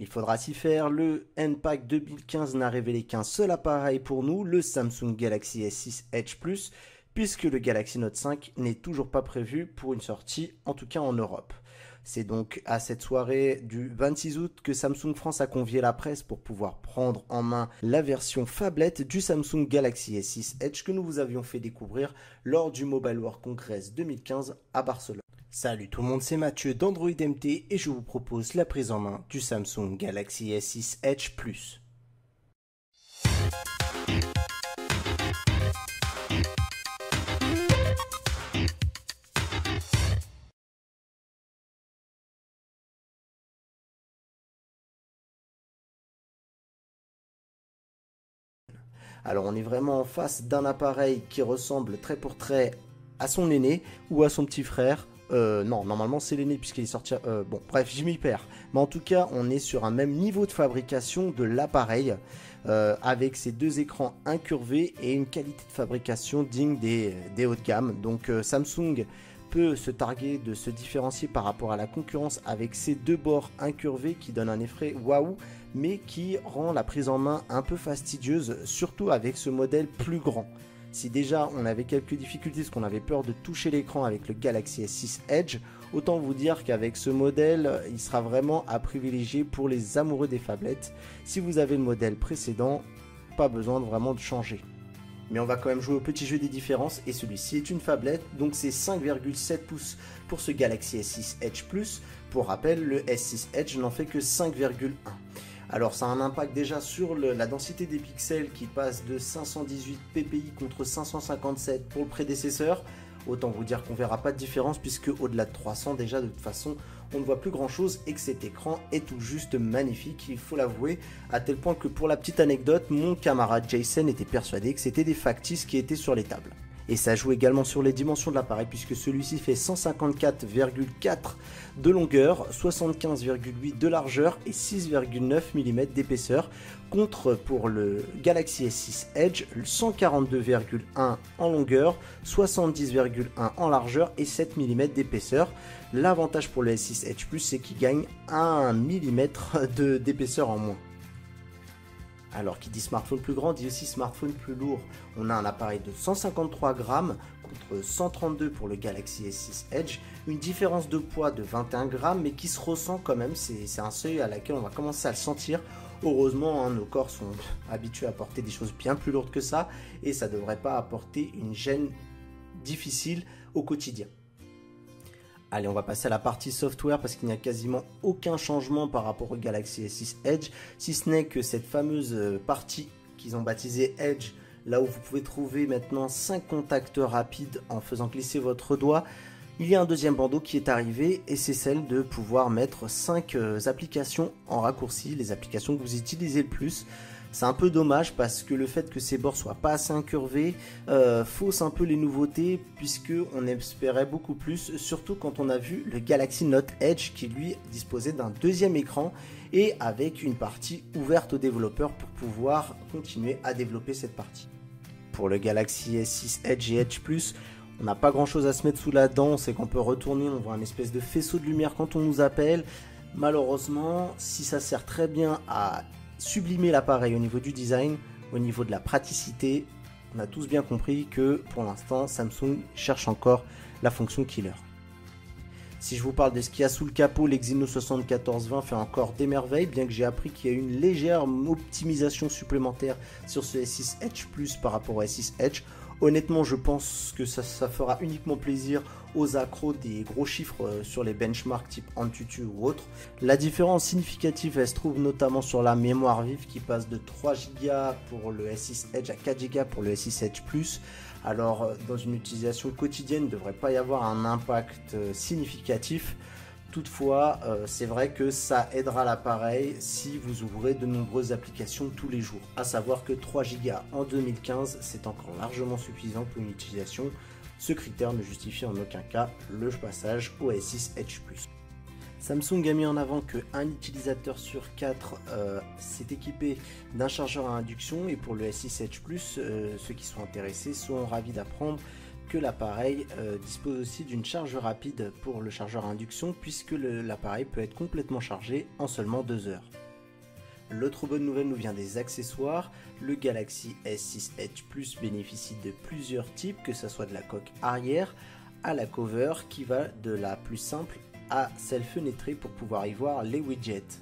Il faudra s'y faire, le NPAC 2015 n'a révélé qu'un seul appareil pour nous, le Samsung Galaxy S6 Edge Plus, puisque le Galaxy Note 5 n'est toujours pas prévu pour une sortie, en tout cas en Europe. C'est donc à cette soirée du 26 août que Samsung France a convié la presse pour pouvoir prendre en main la version phablette du Samsung Galaxy S6 Edge que nous vous avions fait découvrir lors du Mobile World Congress 2015 à Barcelone. Salut tout le monde, c'est Mathieu d'Android MT et je vous propose la prise en main du Samsung Galaxy S6 Edge Plus. Alors on est vraiment en face d'un appareil qui ressemble trait pour trait à son aîné ou à son petit frère. Non, normalement c'est l'aîné puisqu'il est sorti... bon, bref, je m'y perds. Mais en tout cas, on est sur un même niveau de fabrication de l'appareil avec ses deux écrans incurvés et une qualité de fabrication digne des hauts de gamme. Donc Samsung peut se targuer de se différencier par rapport à la concurrence avec ses deux bords incurvés qui donnent un effet waouh, mais qui rend la prise en main un peu fastidieuse, surtout avec ce modèle plus grand. Si déjà on avait quelques difficultés parce qu'on avait peur de toucher l'écran avec le Galaxy S6 Edge, autant vous dire qu'avec ce modèle, il sera vraiment à privilégier pour les amoureux des phablettes. Si vous avez le modèle précédent, pas besoin de vraiment de changer. Mais on va quand même jouer au petit jeu des différences et celui-ci est une phablette, donc c'est 5,7 pouces pour ce Galaxy S6 Edge Plus. Pour rappel, le S6 Edge n'en fait que 5,1. Alors ça a un impact déjà sur la densité des pixels qui passe de 518 ppi contre 557 pour le prédécesseur. Autant vous dire qu'on verra pas de différence puisque au-delà de 300 déjà de toute façon on ne voit plus grand chose et que cet écran est tout juste magnifique, il faut l'avouer, à tel point que pour la petite anecdote, mon camarade Jason était persuadé que c'était des factices qui étaient sur les tables. Et ça joue également sur les dimensions de l'appareil puisque celui-ci fait 154,4 de longueur, 75,8 de largeur et 6,9 mm d'épaisseur, contre pour le Galaxy S6 Edge 142,1 en longueur, 70,1 en largeur et 7 mm d'épaisseur. L'avantage pour le S6 Edge Plus, c'est qu'il gagne 1 mm d'épaisseur en moins. Alors qui dit smartphone plus grand dit aussi smartphone plus lourd. On a un appareil de 153 grammes contre 132 pour le Galaxy S6 Edge. Une différence de poids de 21 grammes mais qui se ressent quand même. C'est un seuil à laquelle on va commencer à le sentir. Heureusement, hein, nos corps sont habitués à porter des choses bien plus lourdes que ça. Et ça ne devrait pas apporter une gêne difficile au quotidien. Allez, on va passer à la partie software parce qu'il n'y a quasiment aucun changement par rapport au Galaxy S6 Edge, si ce n'est que cette fameuse partie qu'ils ont baptisée Edge, là où vous pouvez trouver maintenant 5 contacts rapides en faisant glisser votre doigt. Il y a un deuxième bandeau qui est arrivé et c'est celle de pouvoir mettre 5 applications en raccourci, les applications que vous utilisez le plus. C'est un peu dommage parce que le fait que ces bords soient pas assez incurvés fausse un peu les nouveautés puisque on espérait beaucoup plus, surtout quand on a vu le Galaxy Note Edge qui lui disposait d'un deuxième écran et avec une partie ouverte aux développeurs pour pouvoir continuer à développer cette partie. Pour le Galaxy S6 Edge et Edge Plus, on n'a pas grand chose à se mettre sous la dent, c'est qu'on peut retourner, on voit un espèce de faisceau de lumière quand on nous appelle. Malheureusement, si ça sert très bien à sublimer l'appareil au niveau du design, au niveau de la praticité, on a tous bien compris que pour l'instant Samsung cherche encore la fonction killer. Si je vous parle de ce qu'il y a sous le capot, l'Exynos 7420 fait encore des merveilles, bien que j'ai appris qu'il y a une légère optimisation supplémentaire sur ce S6 Edge Plus par rapport au S6 Edge. Honnêtement, je pense que ça fera uniquement plaisir aux accros des gros chiffres sur les benchmarks type Antutu ou autres. La différence significative, elle se trouve notamment sur la mémoire vive qui passe de 3 Go pour le S6 Edge à 4 Go pour le S6 Edge Plus. Alors, dans une utilisation quotidienne, il ne devrait pas y avoir un impact significatif. Toutefois, c'est vrai que ça aidera l'appareil si vous ouvrez de nombreuses applications tous les jours. À savoir que 3 Go en 2015, c'est encore largement suffisant pour une utilisation. Ce critère ne justifie en aucun cas le passage au S6 Edge Plus. Samsung a mis en avant qu'un utilisateur sur 4 s'est équipé d'un chargeur à induction et pour le S6 Edge Plus, ceux qui sont intéressés seront ravis d'apprendre que l'appareil dispose aussi d'une charge rapide pour le chargeur à induction puisque l'appareil peut être complètement chargé en seulement 2 heures. L'autre bonne nouvelle nous vient des accessoires. Le Galaxy S6 Edge Plus bénéficie de plusieurs types, que ce soit de la coque arrière à la cover qui va de la plus simple à celle fenêtrée pour pouvoir y voir les widgets.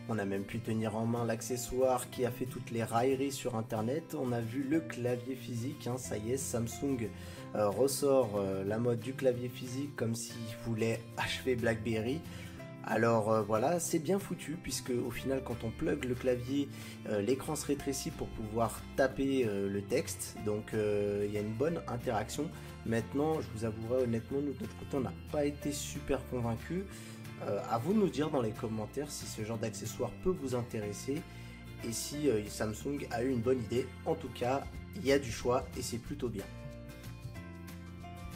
On a même pu tenir en main l'accessoire qui a fait toutes les railleries sur internet. On a vu le clavier physique, ça y est, Samsung ressort la mode du clavier physique comme s'il voulait achever BlackBerry. Alors voilà, c'est bien foutu puisque au final quand on plug le clavier, l'écran se rétrécit pour pouvoir taper le texte, donc il y a une bonne interaction. Maintenant, je vous avouerai honnêtement, nous de notre côté on n'a pas été super convaincus. À vous de nous dire dans les commentaires si ce genre d'accessoire peut vous intéresser et si Samsung a eu une bonne idée. En tout cas, il y a du choix et c'est plutôt bien.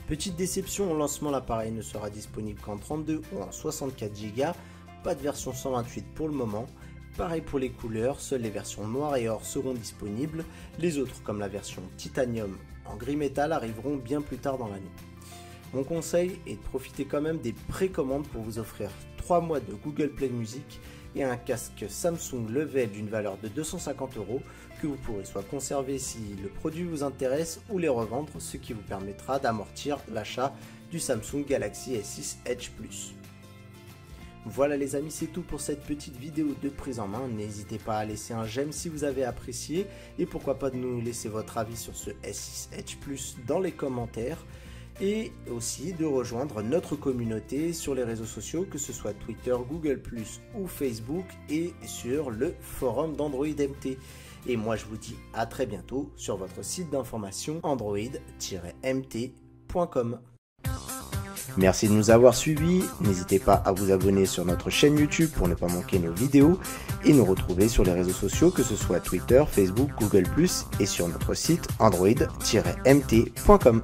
Petite déception, au lancement l'appareil ne sera disponible qu'en 32 ou en 64 Go, pas de version 128 pour le moment. Pareil pour les couleurs, seules les versions noir et or seront disponibles, les autres comme la version titanium en gris métal arriveront bien plus tard dans l'année. Mon conseil est de profiter quand même des précommandes pour vous offrir 3 mois de Google Play Music et un casque Samsung Level d'une valeur de 250 € que vous pourrez soit conserver si le produit vous intéresse ou les revendre, ce qui vous permettra d'amortir l'achat du Samsung Galaxy S6 Edge Plus. Voilà les amis, c'est tout pour cette petite vidéo de prise en main. N'hésitez pas à laisser un j'aime si vous avez apprécié et pourquoi pas de nous laisser votre avis sur ce S6 Edge Plus dans les commentaires. Et aussi de rejoindre notre communauté sur les réseaux sociaux, que ce soit Twitter, Google+, ou Facebook, et sur le forum d'Android MT. Et moi je vous dis à très bientôt sur votre site d'information android-mt.com. Merci de nous avoir suivis, n'hésitez pas à vous abonner sur notre chaîne YouTube pour ne pas manquer nos vidéos et nous retrouver sur les réseaux sociaux, que ce soit Twitter, Facebook, Google+, et sur notre site android-mt.com.